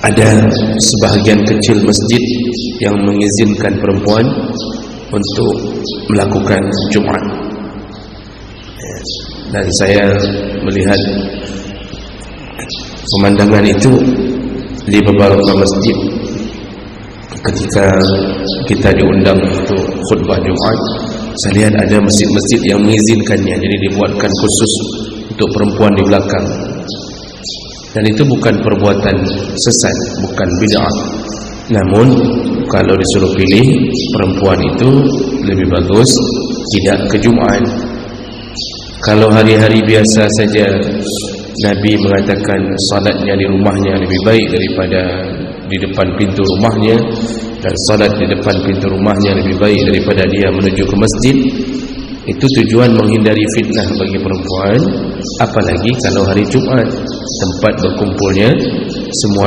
ada sebahagian kecil masjid yang mengizinkan perempuan untuk melakukan Jumat, dan saya melihat pemandangan itu di beberapa masjid ketika kita diundang untuk khutbah Jumat. Saya lihat ada masjid-masjid yang mengizinkannya, jadi dibuatkan khusus untuk perempuan di belakang. Dan itu bukan perbuatan sesat, bukan bid'ah. Namun kalau disuruh pilih, perempuan itu lebih bagus tidak ke Jumat. Kalau hari-hari biasa saja Nabi mengatakan salatnya di rumahnya lebih baik daripada di depan pintu rumahnya, dan salat di depan pintu rumahnya lebih baik daripada dia menuju ke masjid. Itu tujuan menghindari fitnah bagi perempuan, apalagi kalau hari Jumat, tempat berkumpulnya semua